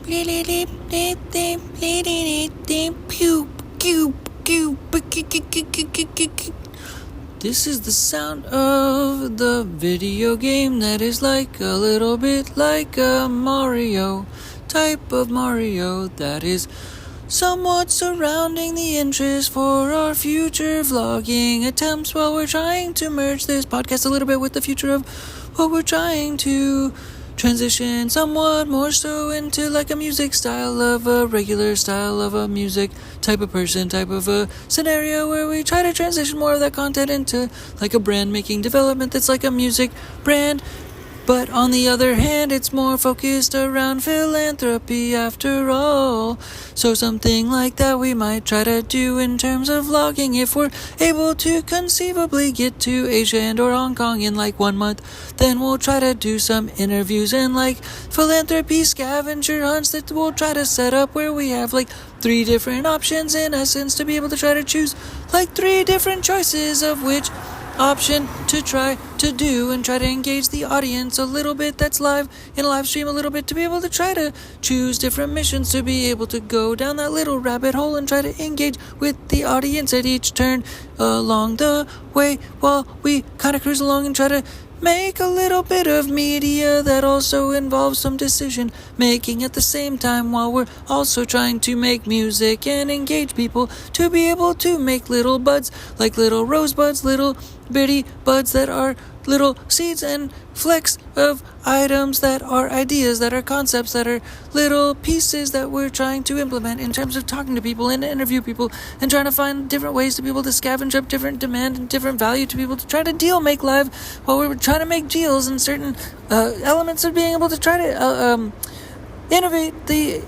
This is the sound of the video game that is like a little bit like a Mario, type of Mario that is somewhat surrounding the interest for our future vlogging attempts while we're trying to merge this podcast a little bit with the future of what we're trying to transition somewhat more so into like a music style of a regular style of a music type of person, type of a scenario where we try to transition more of that content into like a brand making development that's like a music brand. But on the other hand, it's more focused around philanthropy after all. So something like that we might try to do in terms of vlogging if we're able to conceivably get to Asia and or Hong Kong in like 1 month. Then we'll try to do some interviews and like philanthropy scavenger hunts that we'll try to set up where we have like 3 different options in essence to be able to try to choose like 3 different choices of which option to try to do and try to engage the audience a little bit that's live in a live stream a little bit to be able to try to choose different missions to be able to go down that little rabbit hole and try to engage with the audience at each turn along the way while we kind of cruise along and try to make a little bit of media that also involves some decision making at the same time while we're also trying to make music and engage people to be able to make little buds, like little rosebuds, little bitty buds that are little seeds and flecks of items that are ideas, that are concepts, that are little pieces that we're trying to implement in terms of talking to people and interview people and trying to find different ways to be able to scavenge up different demand and different value to be able to try to make live while we're trying to make deals and certain elements of being able to try to innovate the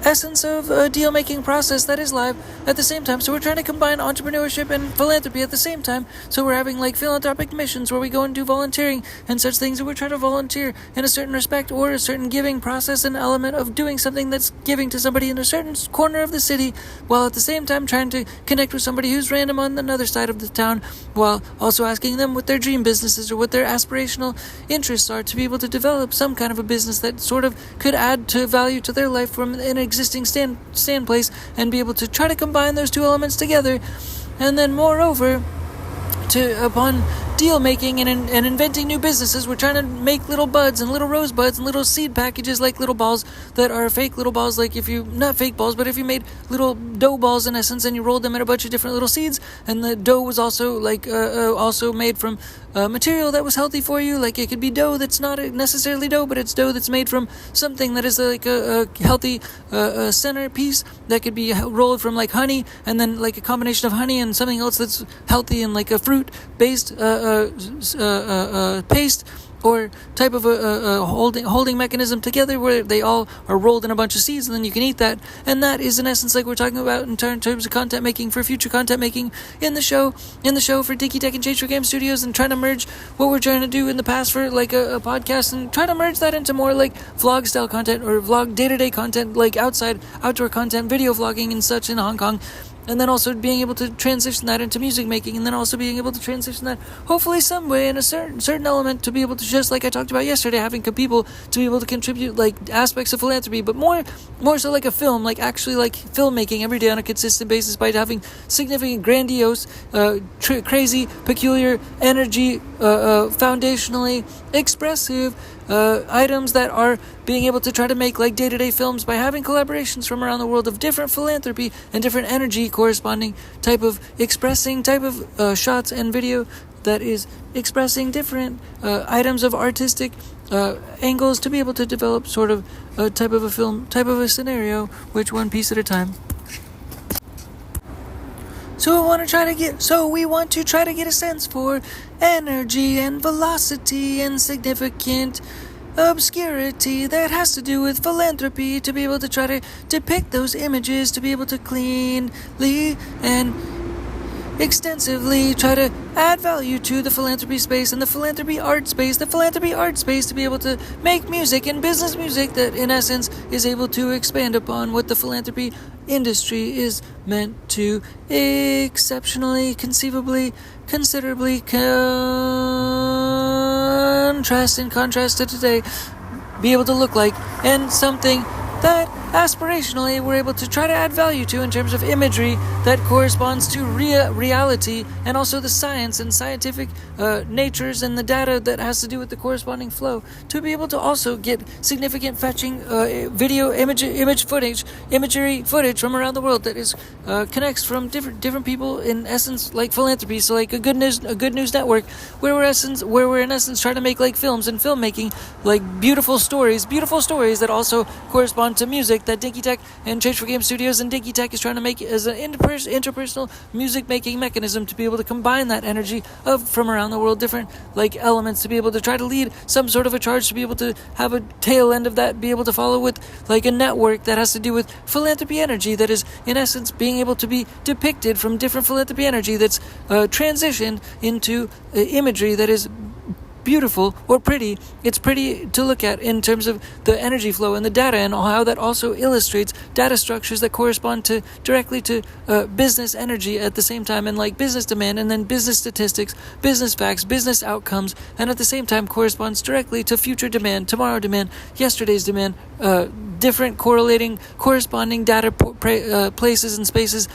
essence of a deal-making process that is live at the same time. So we're trying to combine entrepreneurship and philanthropy at the same time. So we're having like philanthropic missions where we go and do volunteering and such things, and we're trying to volunteer in a certain respect or a certain giving process and element of doing something that's giving to somebody in a certain corner of the city, while at the same time trying to connect with somebody who's random on another side of the town, while also asking them what their dream businesses or what their aspirational interests are to be able to develop some kind of a business that sort of could add to value to their life from an existing stand place and be able to try to combine those 2 elements together. And then moreover, upon deal making and inventing new businesses, we're trying to make little buds and little rosebuds and little seed packages, like little balls that are fake little balls, like if you, not fake balls, but if you made little dough balls in essence and you rolled them in a bunch of different little seeds, and the dough was also like also made from material that was healthy for you. Like it could be dough that's not necessarily dough, but it's dough that's made from something that is like a healthy centerpiece that could be rolled from like honey, and then like a combination of honey and something else that's healthy and like a fruit based paste or type of a holding mechanism together where they all are rolled in a bunch of seeds, and then you can eat that. And that is in essence like we're talking about in terms of content making for future content making in the show for Dicky Tech and Change for Game Studios, and trying to merge what we're trying to do in the past for like a podcast and try to merge that into more like vlog style content or vlog day-to-day content, like outdoor content, video vlogging and such in Hong Kong. And then also being able to transition that into music making, and then also being able to transition that hopefully some way in a certain element to be able to, just like I talked about yesterday, having people to be able to contribute like aspects of philanthropy, but more so like a film, like actually like filmmaking every day on a consistent basis by having significant, grandiose, crazy, peculiar energy, foundationally expressive items that are being able to try to make like day-to-day films by having collaborations from around the world of different philanthropy and different energy corresponding type of expressing type of shots and video that is expressing different items of artistic angles to be able to develop sort of a type of a film, type of a scenario, which one piece at a time. So we want to try to get a sense for energy and velocity and significant obscurity that has to do with philanthropy, to be able to try to depict those images, to be able to cleanly and extensively try to add value to the philanthropy space and the philanthropy art space to be able to make music and business music that in essence is able to expand upon what the philanthropy industry is meant to exceptionally, conceivably, considerably contrast to today be able to look like, and something that aspirationally we're able to try to add value to in terms of imagery that corresponds to reality, and also the science and scientific natures and the data that has to do with the corresponding flow, to be able to also get significant fetching video imagery footage from around the world that is connects from different people, in essence like philanthropy. So like a good news network where we're in essence trying to make like films and filmmaking, like beautiful stories that also correspond to music that Dinky Tech and Change for Game Studios and Dinky Tech is trying to make as an interpersonal music making mechanism, to be able to combine that energy of from around the world, different like elements, to be able to try to lead some sort of a charge, to be able to have a tail end of that, be able to follow with like a network that has to do with philanthropy energy that is in essence being able to be depicted from different philanthropy energy that's transitioned into imagery that is beautiful or pretty. It's pretty to look at in terms of the energy flow and the data, and how that also illustrates data structures that correspond to directly to business energy at the same time, and like business demand, and then business statistics, business facts, business outcomes, and at the same time corresponds directly to future demand, tomorrow demand, yesterday's demand, different corresponding data places and spaces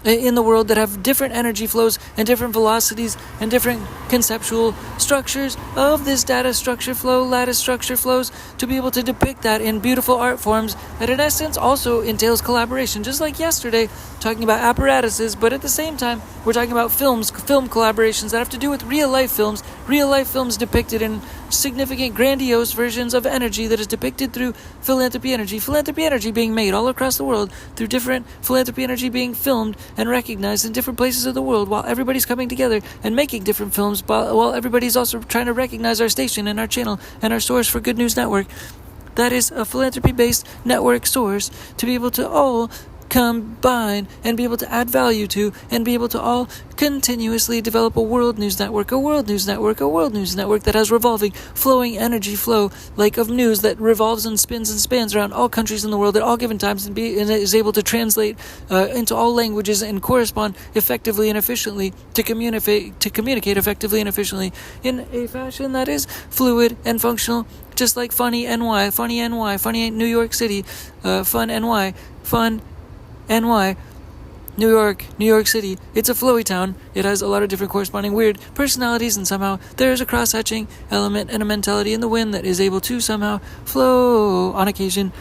in the world that have different energy flows and different velocities and different conceptual structures of this data structure flow, lattice structure flows, to be able to depict that in beautiful art forms that in essence also entails collaboration, just like yesterday talking about apparatuses, but at the same time we're talking about film collaborations that have to do with real life films depicted in significant grandiose versions of energy that is depicted through philanthropy energy being made all across the world through different philanthropy energy being filmed and recognized in different places of the world, while everybody's coming together and making different films, while everybody's also trying to recognize our station and our channel and our source for Good News Network. That is a philanthropy-based network source to be able to all combine and be able to add value to, and be able to all continuously develop a world news network that has revolving, flowing energy flow, like of news that revolves and spans around all countries in the world at all given times, and is able to translate into all languages and correspond effectively and efficiently to communicate effectively and efficiently in a fashion that is fluid and functional, just like Funny ain't New York City, Fun NY, New York City. It's a flowy town. It has a lot of different corresponding weird personalities, and somehow there's a cross-hatching element and a mentality in the wind that is able to somehow flow on occasion.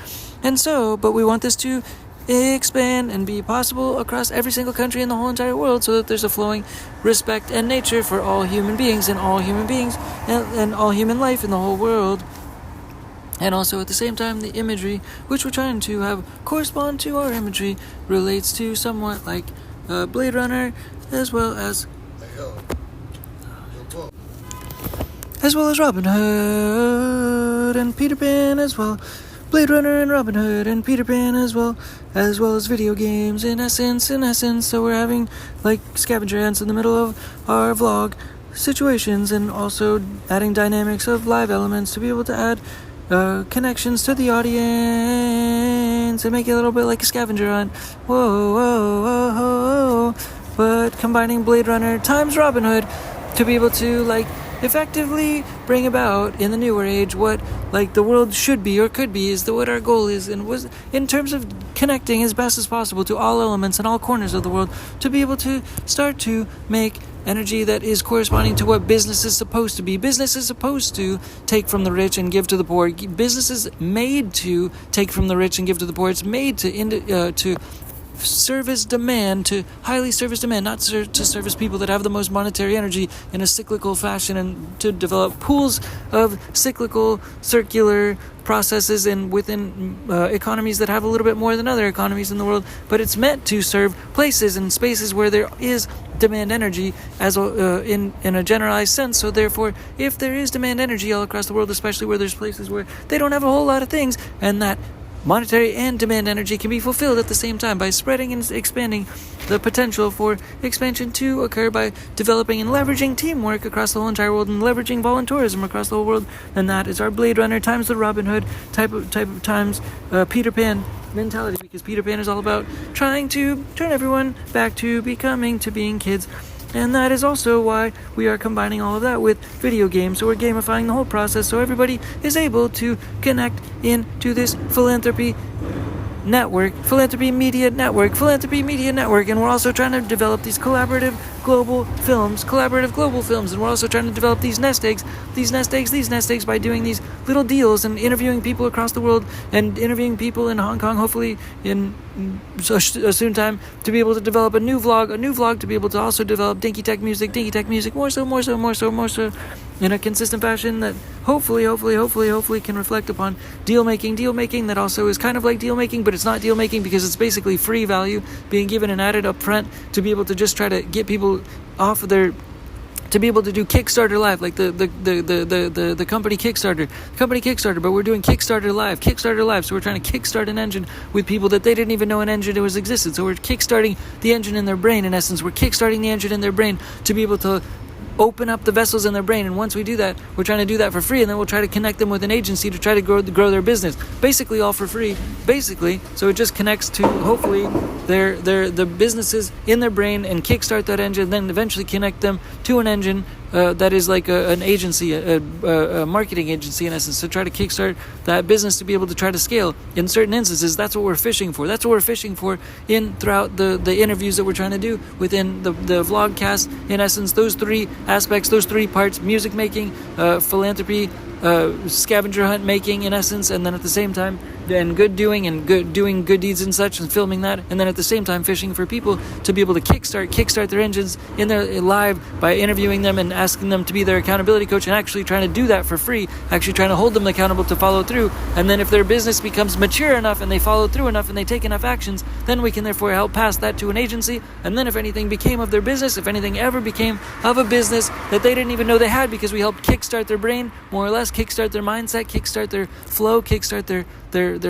And so, but we want this to expand and be possible across every single country in the whole entire world, so that there's a flowing respect and nature for all human beings and all human life in the whole world. And also at the same time, the imagery which we're trying to have correspond to our imagery relates to somewhat like Blade Runner, as well as Robin Hood and Peter Pan as well. Blade Runner and Robin Hood and Peter Pan as well as video games in essence. So we're having like scavenger hunts in the middle of our vlog situations, and also adding dynamics of live elements to be able to add connections to the audience and make it a little bit like a scavenger hunt. Whoa. But combining Blade Runner times Robin Hood to be able to like effectively bring about in the newer age what like the world should be or could be, is what our goal is, and was in terms of connecting as best as possible to all elements and all corners of the world, to be able to start to make energy that is corresponding to what business is supposed to be. Business is supposed to take from the rich and give to the poor. Business is made to take from the rich and give to the poor. It's made to service demand, to highly service demand, not to service people that have the most monetary energy in a cyclical fashion, and to develop pools of cyclical, circular processes and within economies that have a little bit more than other economies in the world. But it's meant to serve places and spaces where there is demand energy as in a generalized sense. So therefore, if there is demand energy all across the world, especially where there's places where they don't have a whole lot of things, and that monetary and demand energy can be fulfilled at the same time by spreading and expanding the potential for expansion to occur by developing and leveraging teamwork across the whole entire world, and leveraging voluntourism across the whole world. And that is our Blade Runner times the Robin Hood type of times Peter Pan mentality, because Peter Pan is all about trying to turn everyone back to being kids And that is also why we are combining all of that with video games. So we're gamifying the whole process so everybody is able to connect into this philanthropy media network, and we're also trying to develop these collaborative global films, and we're also trying to develop these nest eggs by doing these little deals and interviewing people across the world and interviewing people in Hong Kong, hopefully in a soon time, to be able to develop a new vlog to be able to also develop dinky tech music, more so in a consistent fashion that hopefully can reflect upon deal making that also is kind of like deal making, but it's not deal making because it's basically free value being given and added up front to be able to just try to get people off of their, to be able to do Kickstarter Live, like the company Kickstarter, but we're doing Kickstarter Live, so we're trying to kickstart an engine with people that they didn't even know an engine was existed. So we're kickstarting the engine in their brain. In essence, we're kickstarting the engine in their brain to be able to open up the vessels in their brain, and once we do that, we're trying to do that for free, and then we'll try to connect them with an agency to try to grow their business, basically all for free, so it just connects to hopefully the businesses in their brain and kickstart that engine, then eventually connect them to an engine that is like an agency, a marketing agency in essence, to try to kickstart that business to be able to try to scale. In certain instances, that's what we're fishing for. In throughout the interviews that we're trying to do within the vlogcast. In essence, those three aspects, those three parts: music making, philanthropy, scavenger hunt making, in essence, and then at the same time, and doing good deeds and such, and filming that, and then at the same time fishing for people to be able to kickstart their engines in their live by interviewing them and asking them to be their accountability coach, and actually trying to do that for free, actually trying to hold them accountable to follow through. And then if their business becomes mature enough and they follow through enough and they take enough actions, then we can therefore help pass that to an agency. And then if anything became of their business, if anything ever became of a business that they didn't even know they had, because we helped kickstart their brain, more or less kickstart their mindset, kickstart their flow, kickstart their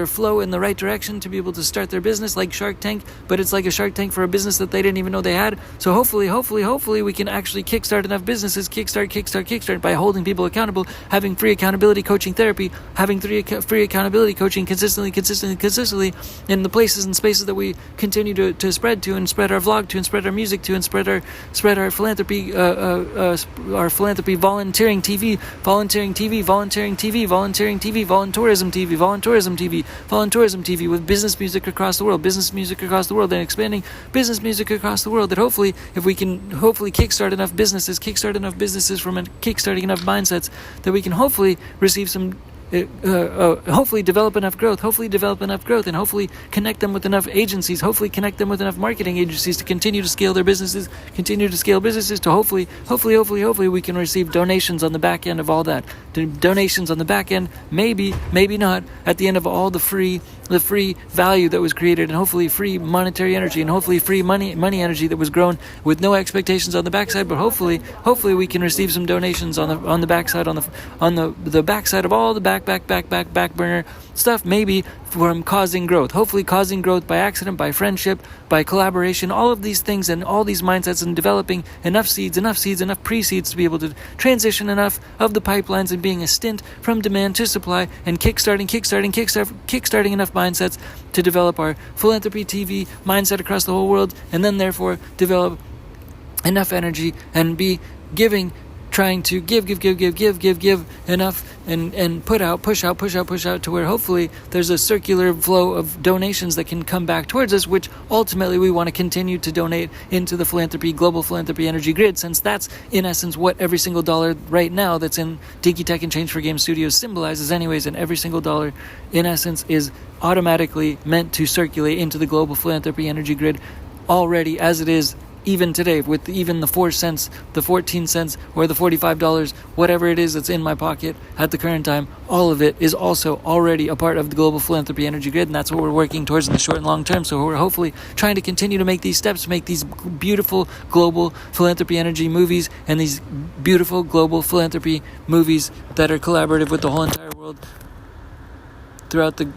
flow in the right direction to be able to start their business, like Shark Tank, but it's like a Shark Tank for a business that they didn't even know they had. So hopefully we can actually kickstart enough businesses, kickstart by holding people accountable, having free accountability coaching therapy, having free accountability coaching consistently in the places and spaces that we continue to spread to, and spread our vlog to, and spread our music to, and spread our philanthropy, our philanthropy volunteering TV, Voluntourism TV with business music across the world, and expanding business music across the world, that hopefully, if we can kickstart enough businesses from kickstarting enough mindsets, that we can hopefully receive some hopefully develop enough growth, and hopefully connect them with enough agencies, connect them with enough marketing agencies to continue to scale businesses, to hopefully we can receive donations on the back end of all that. Donations on the back end, maybe not, at the end of all the free value that was created, and hopefully free monetary energy, and hopefully free money energy that was grown with no expectations on the backside, but hopefully we can receive some donations on the backside, on the backside of all the back burner stuff, maybe from causing growth, hopefully causing growth by accident, by friendship, by collaboration, all of these things and all these mindsets, and developing enough seeds, enough pre-seeds to be able to transition enough of the pipelines and being a stint from demand to supply, and kickstarting enough mindsets to develop our philanthropy TV mindset across the whole world, and then therefore develop enough energy and be giving, trying to give enough, and push out to where hopefully there's a circular flow of donations that can come back towards us, which ultimately we want to continue to donate into the global philanthropy energy grid, since that's in essence what every single dollar right now that's in Dinky Tech and Change for Game Studios symbolizes anyways, and every single dollar in essence is automatically meant to circulate into the global philanthropy energy grid already, as it is even today, with even the 4 cents, the 14 cents, or the $45, whatever it is that's in my pocket at the current time, all of it is also already a part of the global philanthropy energy grid, and that's what we're working towards in the short and long term. So we're hopefully trying to continue to make these steps, make these beautiful global philanthropy energy movies, and these beautiful global philanthropy movies that are collaborative with the whole entire world throughout the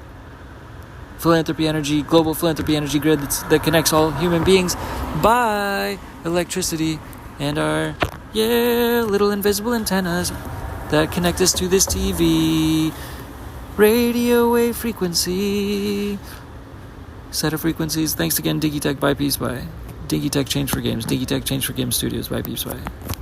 global philanthropy energy grid that connects all human beings by electricity, and our little invisible antennas that connect us to this TV radio wave frequency set of frequencies. Thanks again, Digitech. Bye, peace, bye. Dinky Tech Change for Games. Dinky Tech Change for Game Studios by Beeps Way.